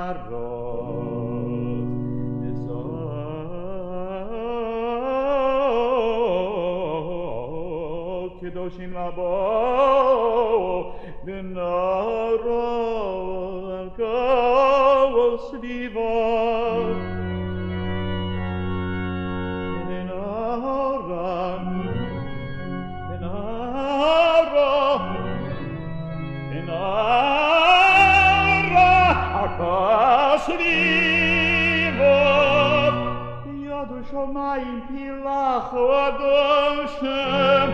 Besod Kedoshim labo Naarotz Besod Shomayim pilach Kedoshim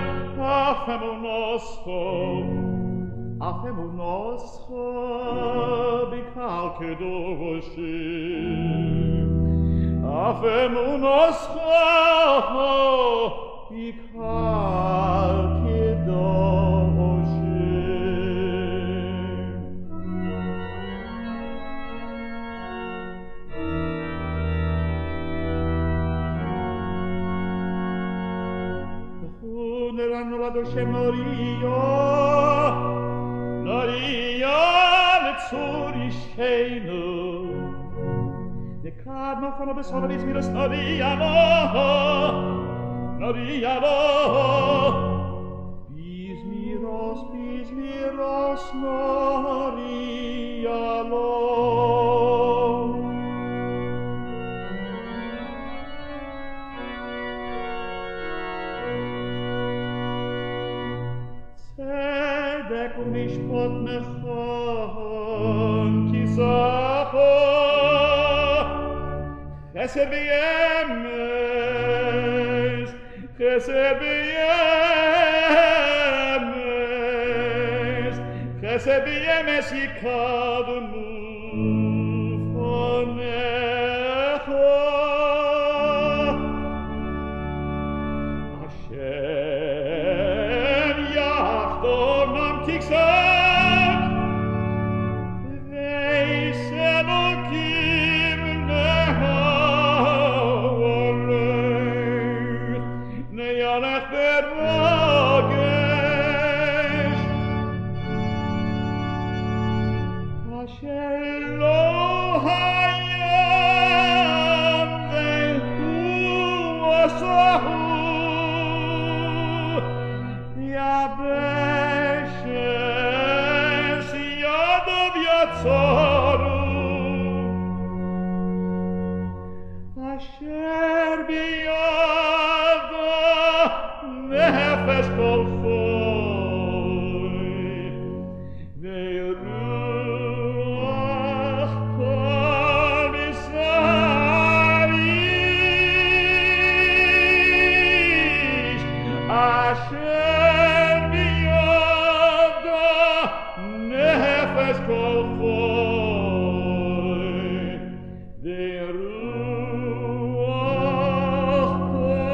Afemunoscho Keil Kedoshim Afemunoscho Keil Shem Noria Letzur Ishkeinu Nekad Mafano Besod Bismiros Noria Bismiros Noria Mishpot mechon kisacho Chesed v'yemes Chesed v'yemes yikadmu fonecho Hashem yachtom nam tiksak ve'semokim nehaolech neyalech beragesh Asher lo hayam ve'hu asahu Yabeshes yadov yatzaru Asher biyado nefesh kol choy ve'ruach kol misarish Asher nefesh kol choy ve'ruach kol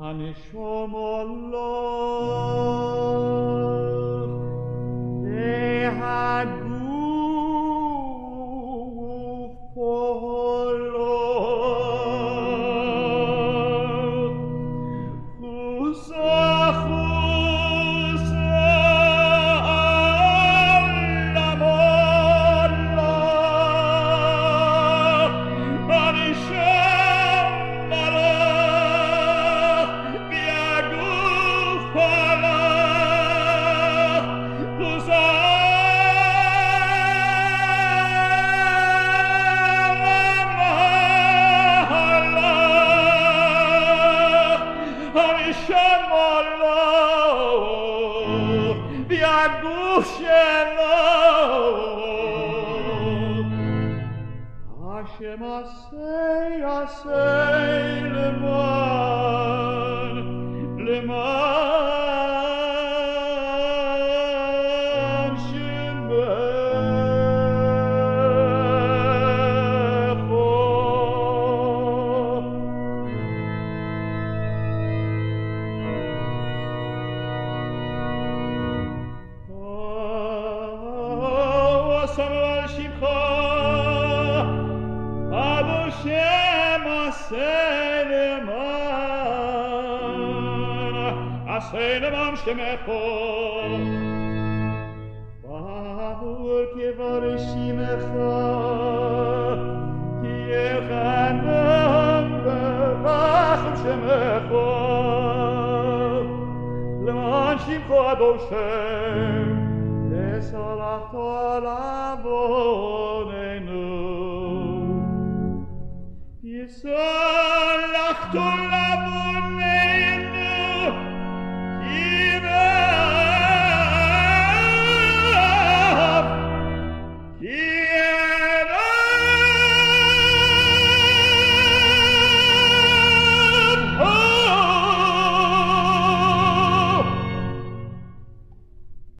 Hanishom AllahEhaguf Polo Chusa Shalom. Hashem asay leman shemecho. Asanu al shimcha Adoshem asay leman shemecho. Ba'avur kevarishimecha ki yechanan v'racham shemecho leman shimcha Adoshem lesalachto al avonenu Yisalachto